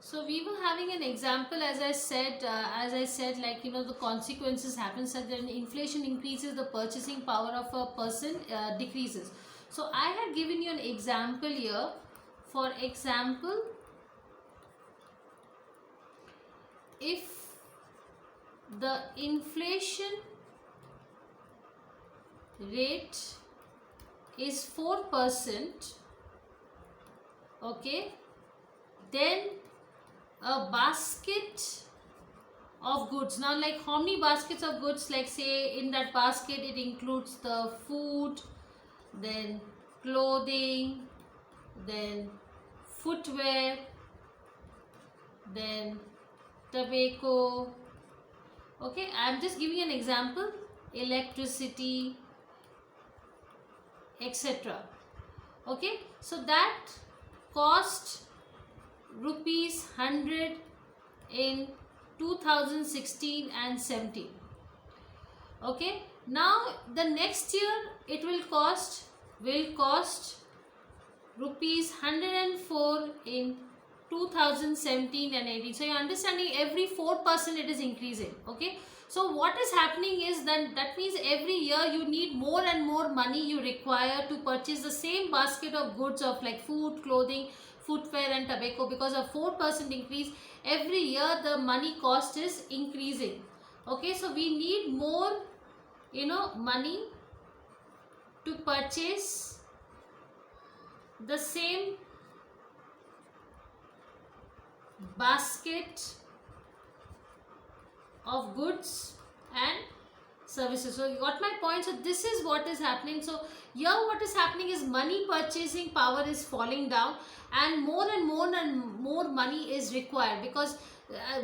So we were having an example, as I said, like, the consequences happen such that inflation increases, the purchasing power of a person decreases. So I had given you an example here. For example, if the inflation rate is 4%, okay, then a basket of goods. Now, like, how many baskets of goods? Like, say in that basket it includes the food, then clothing, then footwear, then tobacco. Okay, I'm just giving an example. Electricity, etc. Okay, so that cost rupees 100 in 2016 and 17. Okay, now the next year it will cost rupees 104 in 2017 and 18. So you're understanding, every 4% it is increasing. Okay, so what is happening is that means every year you need more and more money you require to purchase the same basket of goods of like food, clothing, footwear and tobacco. Because of 4% increase, every year the money cost is increasing. Okay, so we need more money to purchase the same basket of goods and services. So you got my point. So this is what is happening. So here what is happening is money purchasing power is falling down, and more money is required, because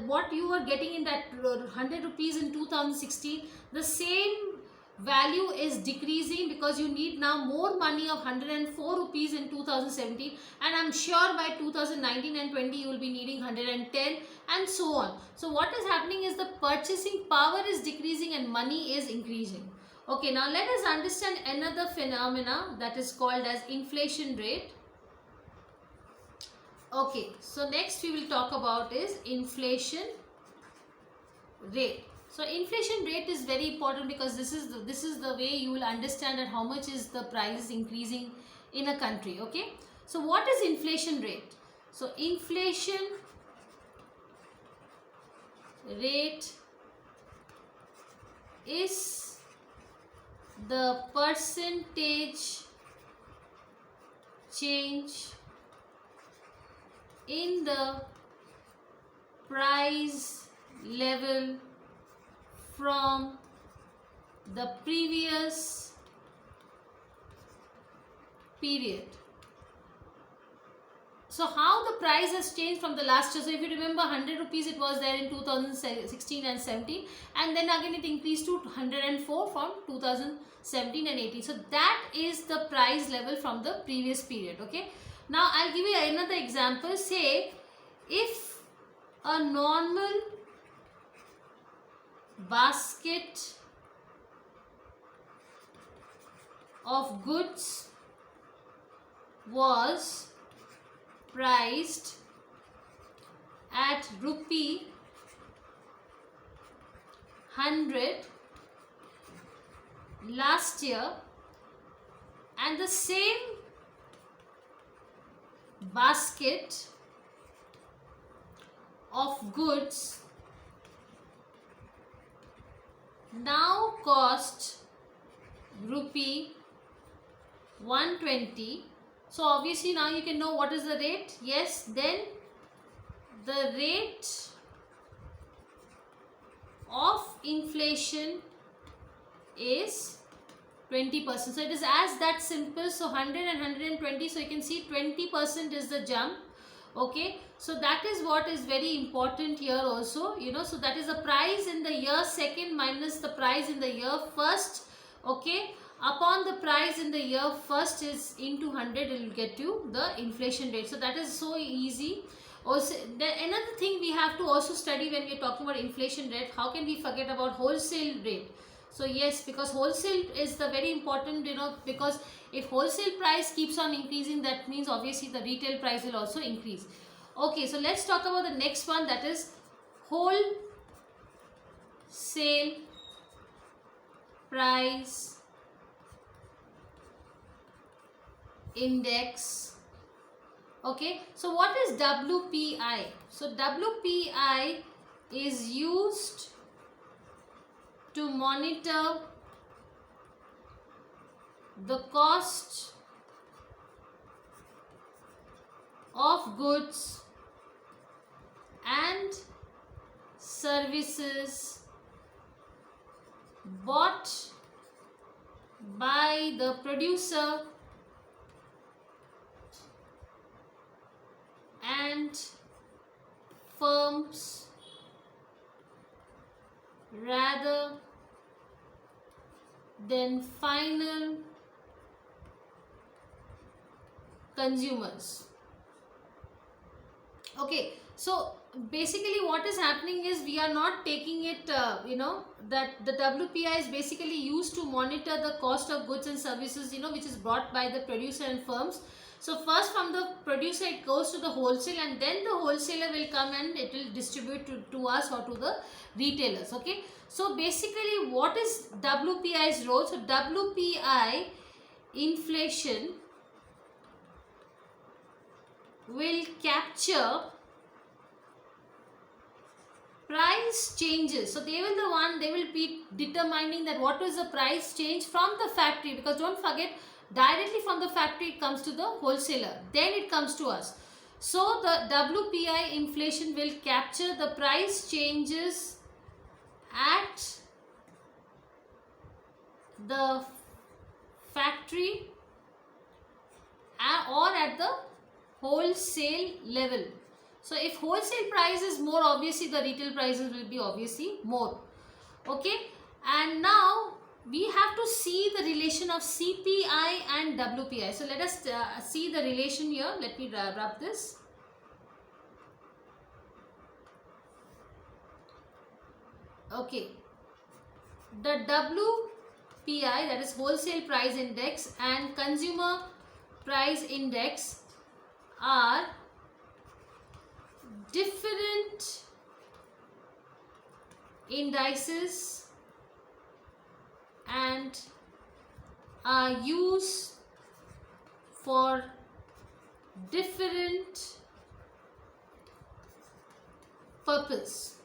what you were getting in that 100 rupees in 2016, the same value is decreasing because you need now more money of 104 rupees in 2017, and I'm sure by 2019 and 20 you will be needing 110, and so on. So what is happening is the purchasing power is decreasing and money is increasing. Okay, now let us understand another phenomena that is called as inflation rate. Okay, so next we will talk about is inflation rate. So inflation rate is very important, because this is the way you will understand that how much is the price increasing in a country. Okay, so what is inflation rate? So inflation rate is the percentage change in the price level from the previous period. So how the price has changed from the last year. So if you remember, 100 rupees it was there in 2016 and 17, and then again it increased to 104 from 2017 and 18. So that is the price level from the previous period. Okay, now I'll give you another example. Say if a normal basket of goods was priced at rupee 100 last year, and the same basket of goods now cost rupee 120. So obviously now you can know what is the rate. Yes, then the rate of inflation is 20%. So it is as that simple. So 100 and 120. So you can see 20% is the jump. Okay, so that is what is very important here also. So that is the price in the year second minus the price in the year first. Okay, upon the price in the year first is into 100, it will get you the inflation rate. So that is so easy. Also, another thing we have to also study when we are talking about inflation rate, how can we forget about wholesale rate? So yes, because wholesale is the very important, because if wholesale price keeps on increasing, that means obviously the retail price will also increase. Okay, so let's talk about the next one, that is wholesale price index. Okay, so what is WPI? So WPI is used to monitor the cost of goods and services bought by the producer and firms rather than final consumers. Okay, so basically what is happening is we are not taking it, that the WPI is basically used to monitor the cost of goods and services, which is brought by the producer and firms. So first from the producer it goes to the wholesale, and then the wholesaler will come and it will distribute to us or to the retailers. Okay, so basically what is WPI's role? So WPI inflation will capture price changes. So they will be determining that what is the price change from the factory, because don't forget, directly from the factory it comes to the wholesaler, then it comes to us. So the WPI inflation will capture the price changes at the factory or at the wholesale level. So if wholesale price is more, obviously the retail prices will be obviously more. Okay, and now we have to see the relation of CPI and WPI. So let us see the relation here. Let me rub this. Okay, the WPI, that is wholesale price index, and consumer price index are different indices and are used for different purpose.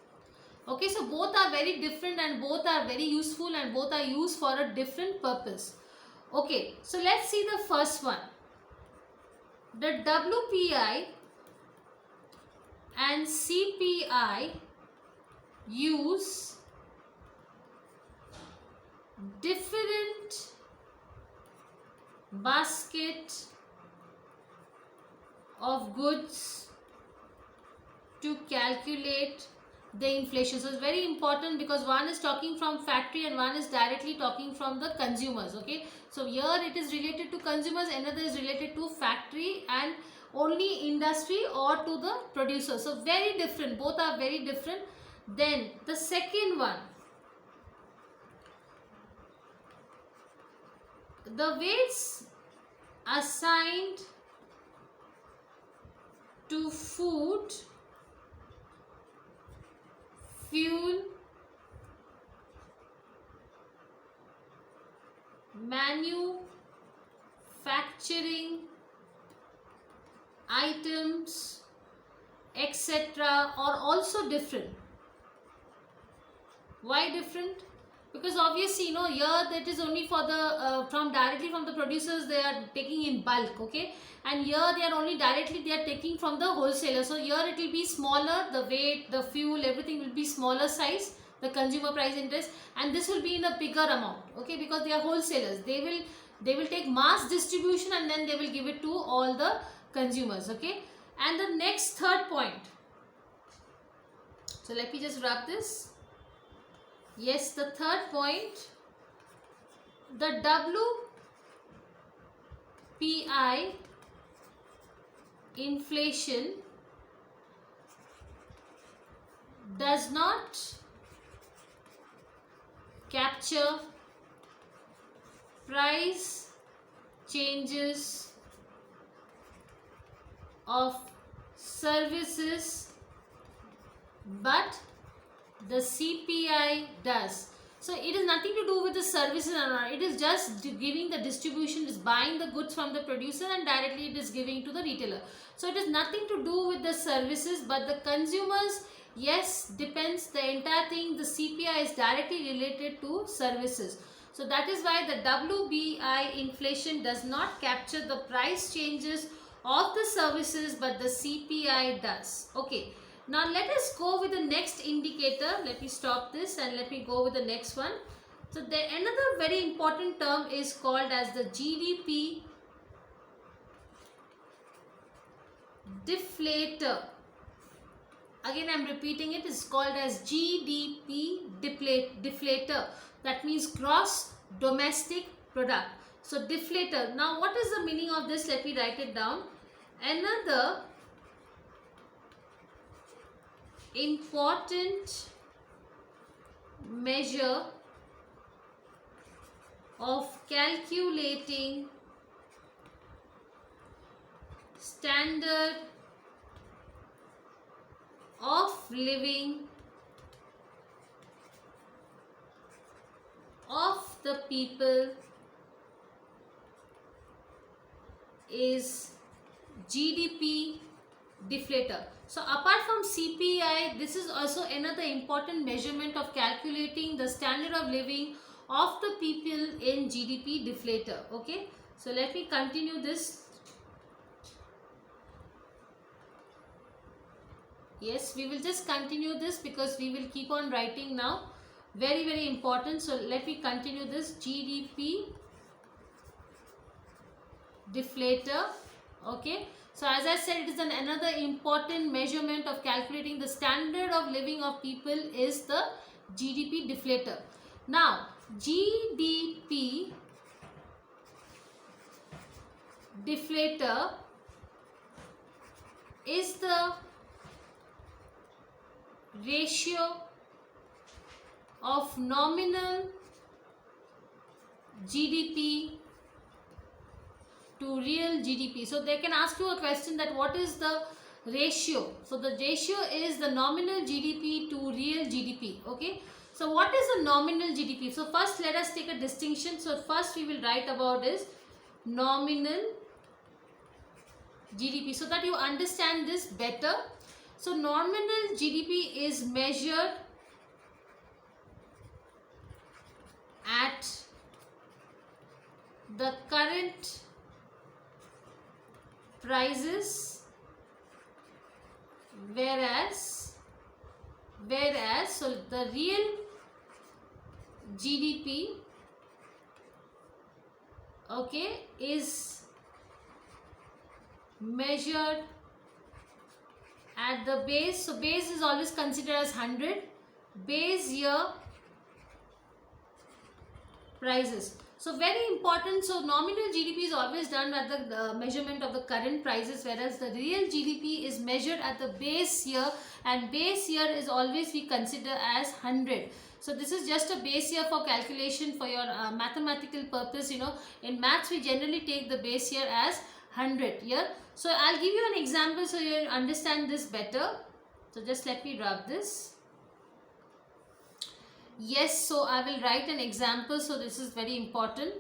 Okay, so both are very different and both are very useful and both are used for a different purpose. Okay, so let's see the first one. The WPI and CPI use different basket of goods to calculate the inflation. So it's very important because one is talking from factory and one is directly talking from the consumers. Okay, so here it is related to consumers, another is related to factory and only industry or to the producer. So very different, both are very different. Then the second one, the weights assigned to food, fuel, manufacturing items, etc. are also different. Why different? Because obviously, here that is only for the from directly from the producers, they are taking in bulk. Okay, and here they are only directly they are taking from the wholesaler. So here it will be smaller, the weight, the fuel, everything will be smaller size, the consumer price index, and this will be in a bigger amount. Okay, because they are wholesalers, they will take mass distribution and then they will give it to all the consumers. Okay, and the next third point, so let me just wrap this. Yes, the third point, the WPI inflation does not capture price changes of services, but the CPI does. So it is nothing to do with the services or not. It is just giving the distribution, is buying the goods from the producer and directly it is giving to the retailer. So it is nothing to do with the services, but the consumers, yes, depends the entire thing. The CPI is directly related to services. So that is why the WBI inflation does not capture the price changes of the services, but the CPI does. Okay. Now let us go with the next indicator. Let me stop this and let me go with the next one. So another very important term is called as the GDP deflator. Again, I am repeating it. It's called as GDP deflator. That means gross domestic product. So deflator. Now what is the meaning of this? Let me write it down. Another important measure of calculating standard of living of the people is GDP deflator. So apart from CPI, this is also another important measurement of calculating the standard of living of the people in GDP deflator. Okay, so let me continue this. Yes, we will just continue this because we will keep on writing now. Very, very important. So let me continue this. GDP deflator. Okay. So as I said, it is another important measurement of calculating the standard of living of people is the GDP deflator. Now, GDP deflator is the ratio of nominal GDP to real GDP. So they can ask you a question that what is the ratio? So the ratio is the nominal GDP to real GDP. Okay. So what is a nominal GDP? So first let us take a distinction. So first we will write about is nominal GDP so that you understand this better. So nominal GDP is measured at the current prices, whereas so the real GDP, okay, is measured at the base. So base is always considered as 100 base year prices. So very important. So nominal GDP is always done at the measurement of the current prices, whereas the real GDP is measured at the base year, and base year is always we consider as 100. So this is just a base year for calculation for your mathematical purpose. You know, in maths we generally take the base year as 100 here. So I'll give you an example so you understand this better. So just let me rub this. Yes, so I will write an example. So this is very important.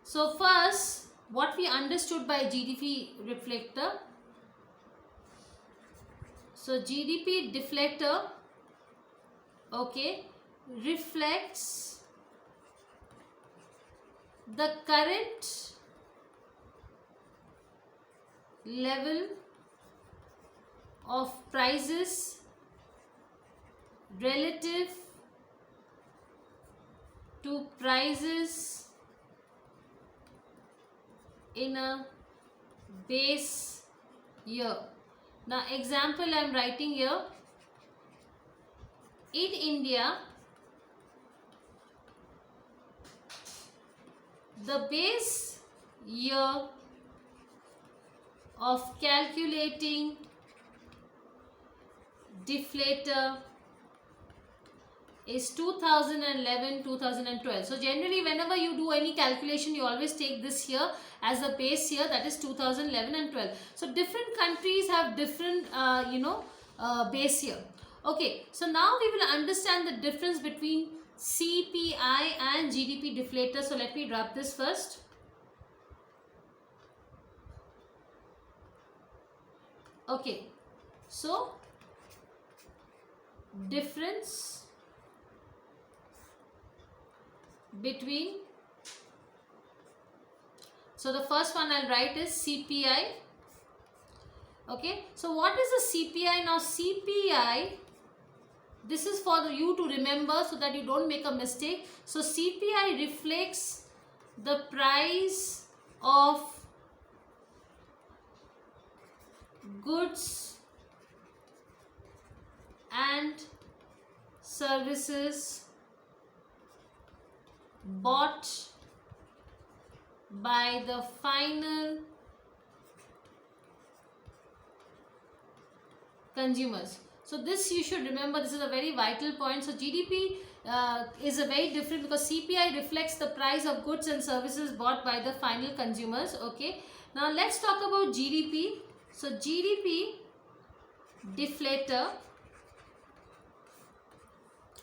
So first, what we understood by GDP deflator. So GDP deflator, okay, reflects the current level of prices relative to prices in a base year. Now example I am writing here. In India, the base year of calculating deflator is 2011, 2012. So generally whenever you do any calculation, you always take this year as a base year, that is 2011 and 12. So different countries have different base year. Okay, so now we will understand the difference between CPI and GDP deflator. So let me drop this first. Okay, so difference between, so the first one I'll write is CPI. Okay, so what is the CPI? Now CPI, this is for you to remember so that you don't make a mistake. So CPI reflects the price of goods and services bought by the final consumers. So this you should remember, this is a very vital point. So GDP is a very different, because CPI reflects the price of goods and services bought by the final consumers. Okay, now let's talk about GDP. So GDP deflator,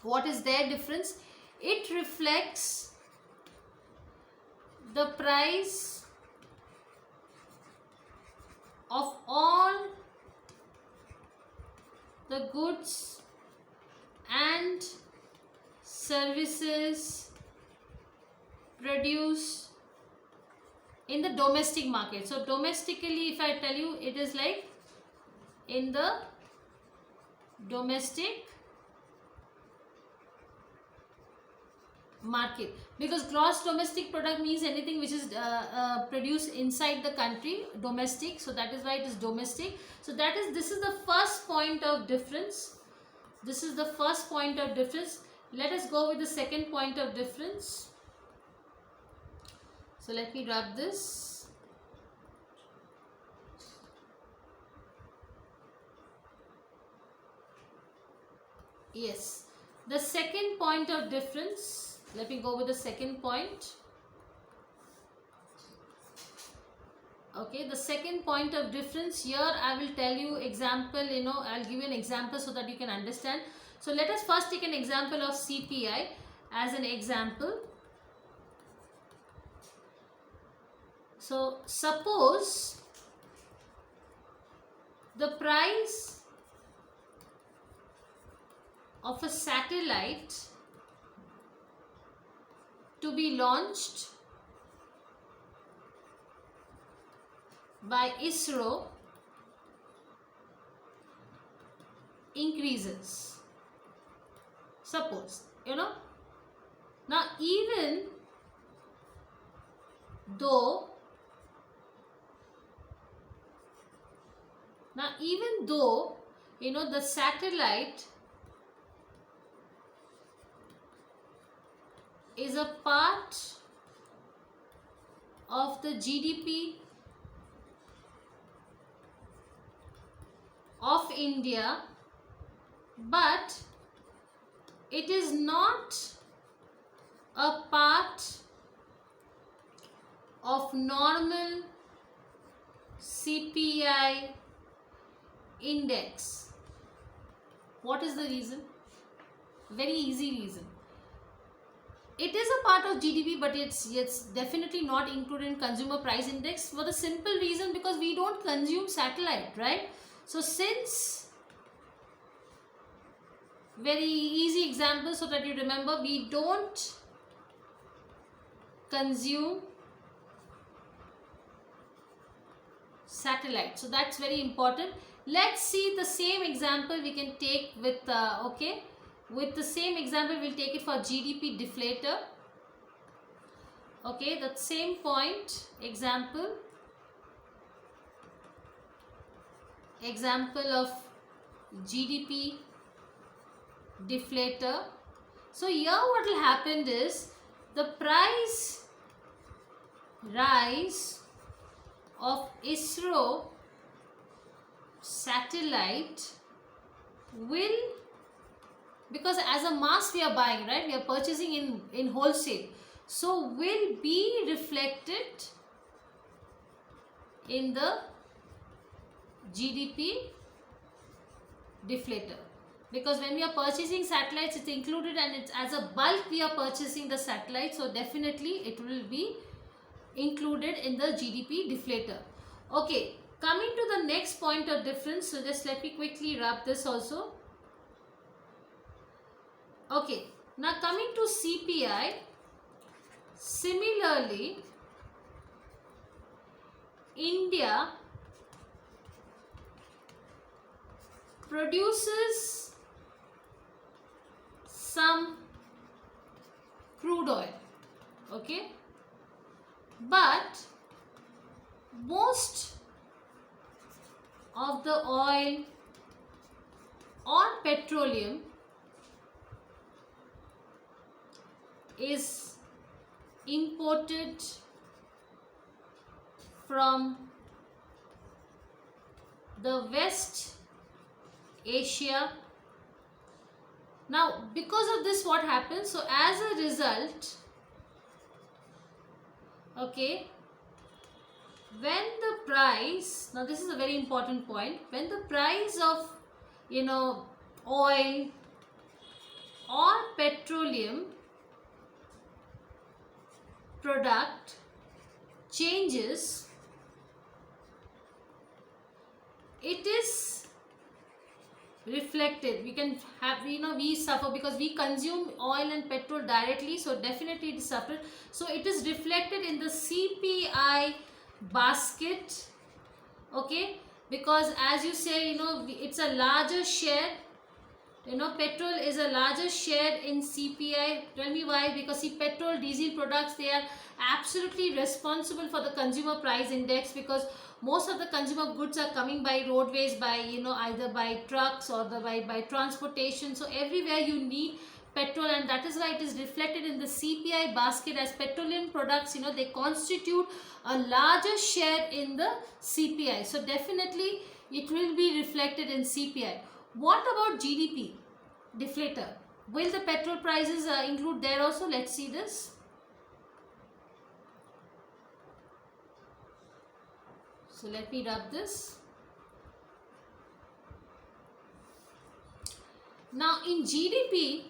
what is their difference? It reflects the price of all the goods and services produced in the domestic market. So domestically, if I tell you, it is like in the domestic market, because gross domestic product means anything which is produced inside the country, domestic. So that is why it is domestic. So that is, this is the first point of difference. This is the first point of difference. Let us go with the second point of difference. So let me grab this. Yes, the second point of difference. Let me go with the second point. Okay, the second point of difference here, I will tell you example, I'll give you an example so that you can understand. So let us first take an example of CPI as an example. So suppose the price of a satellite to be launched by ISRO increases. Suppose, now even though the satellite is a part of the GDP of India, but it is not a part of normal CPI index. What is the reason? Very easy reason. It is a part of GDP, but it's definitely not included in consumer price index, for the simple reason because we don't consume satellite, right? So since, very easy example so that you remember, we don't consume satellite. So that's very important. Let's see the same example we can take with, with the same example we'll take it for GDP deflator. Okay, that same point, example of GDP deflator. So here what will happen is the price rise of ISRO satellite will because as a mass we are buying, right? We are purchasing in wholesale, so will be reflected in the GDP deflator, because when we are purchasing satellites it's included, and it's as a bulk we are purchasing the satellites, so definitely it will be included in the GDP deflator. Okay, coming to the next point of difference, so just let me quickly wrap this also. Okay, now coming to CPI, similarly India produces some crude oil, okay, but most of the oil or petroleum is imported from the West Asia. Now because of this, what happens, so as a result, okay, when the price, now this is a very important point, when the price of oil or petroleum product changes, it is reflected. We can have, we suffer because we consume oil and petrol directly, so definitely it is suffered. So it is reflected in the CPI basket, okay, because as you say, it's a larger share, petrol is a larger share in CPI. Tell me why? Because see, petrol, diesel products, they are absolutely responsible for the consumer price index, because most of the consumer goods are coming by roadways, by either by trucks or by transportation, so everywhere you need petrol, and that is why it is reflected in the CPI basket, as petroleum products, they constitute a larger share in the CPI, so definitely it will be reflected in CPI. What about GDP deflator? Will the petrol prices include there also? Let's see this. So let me rub this. Now in GDP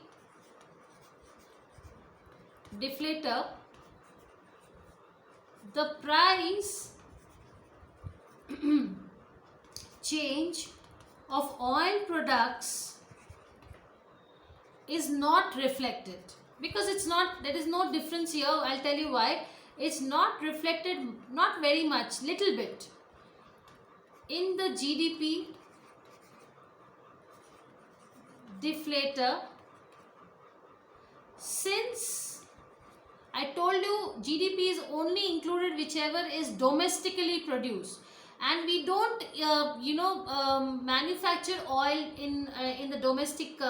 deflator, the price change of oil products is not reflected, because it's not, there is no difference here. I'll tell you why. It's not reflected, not very much, little bit in the GDP deflator, since I told you GDP is only included whichever is domestically produced, and we don't manufacture oil in the domestic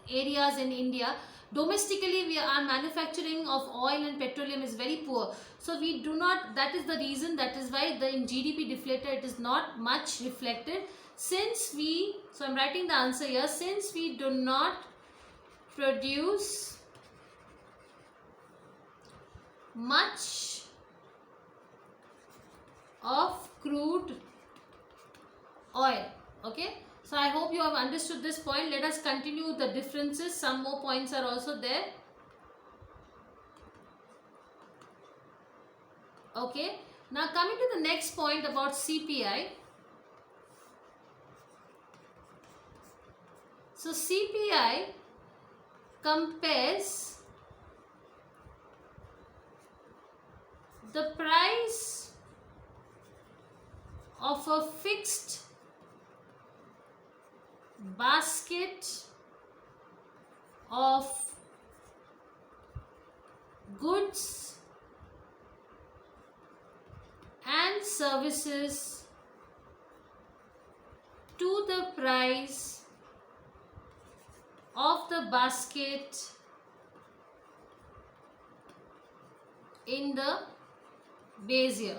areas in India. Domestically, our manufacturing of oil and petroleum is very poor, so we do not, that is the reason, that is why in GDP deflator it is not much reflected, since we, so I'm writing the answer here, since we do not produce much of crude oil. Okay, so I hope you have understood this point. Let us continue the differences. Some more points are also there. Okay, now coming to the next point about CPI. So CPI compares the price of a fixed basket of goods and services to the price of the basket in the base year.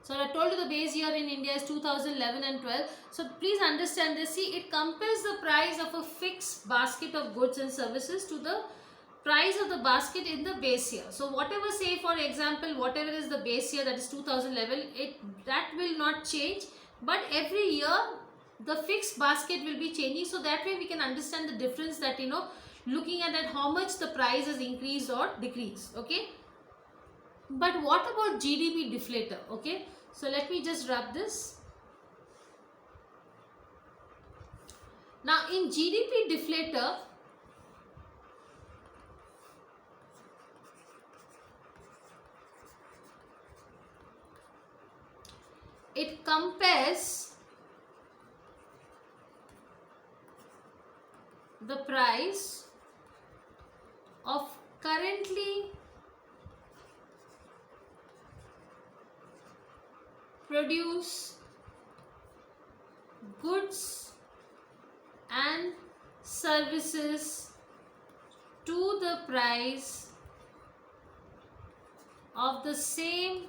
So I told you the base year in India is 2011 and 12. So please understand this. See, it compares the price of a fixed fixed basket of goods and services to the price of the basket in the base year. So whatever, say for example, whatever is the base year, that is 2000 level, that will not change, but every year the fixed basket will be changing. So that way we can understand the difference, that looking at that how much the price has increased or decreased. Okay, but what about GDP deflator? Okay, so let me just rub this. Now in GDP deflator, it compares the price of currently produced goods and services to the price of the same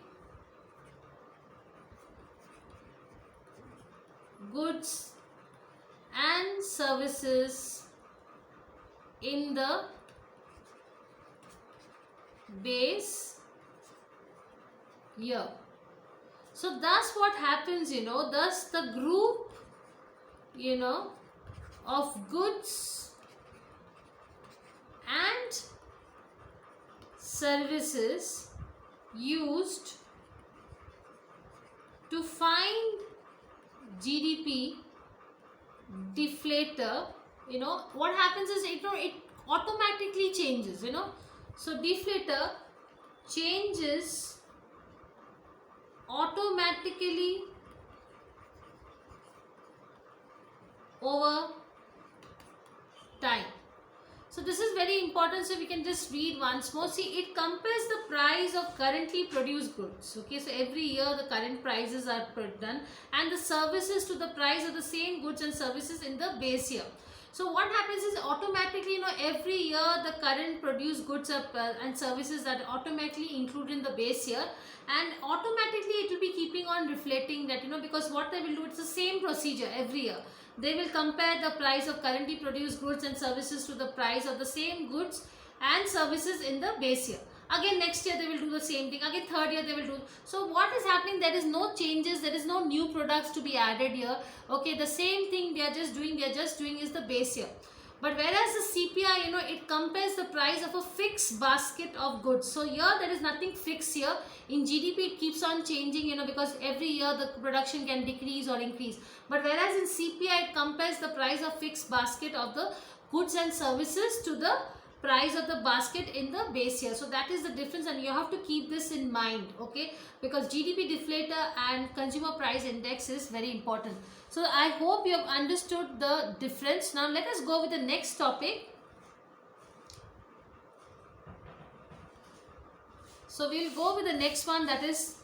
goods and services in the base year. So thus what happens, thus the group, of goods and services used to find GDP deflator, what happens is it automatically changes, so deflator changes automatically over time. So this is very important, so we can just read once more. See, it compares the price of currently produced goods. Okay, so every year the current prices are done, and the services to the price of the same goods and services in the base year. So what happens is automatically, every year the current produced goods and services are automatically included in the base year, and automatically it will be keeping on reflecting that, because what they will do, it's the same procedure every year. They will compare the price of currently produced goods and services to the price of the same goods and services in the base year. Again next year they will do the same thing. Again third year they will do. So what is happening? There is no changes. There is no new products to be added here. Okay, the same thing they are just doing is the base year. But whereas the CPI, it compares the price of a fixed basket of goods. So here there is nothing fixed here. In GDP it keeps on changing, because every year the production can decrease or increase. But whereas in CPI it compares the price of fixed basket of the goods and services to the price of the basket in the base year. So that is the difference, and you have to keep this in mind, okay, because GDP deflator and consumer price index is very important. So I hope you have understood the difference. Now let us go with the next topic. So we'll go with the next one, that is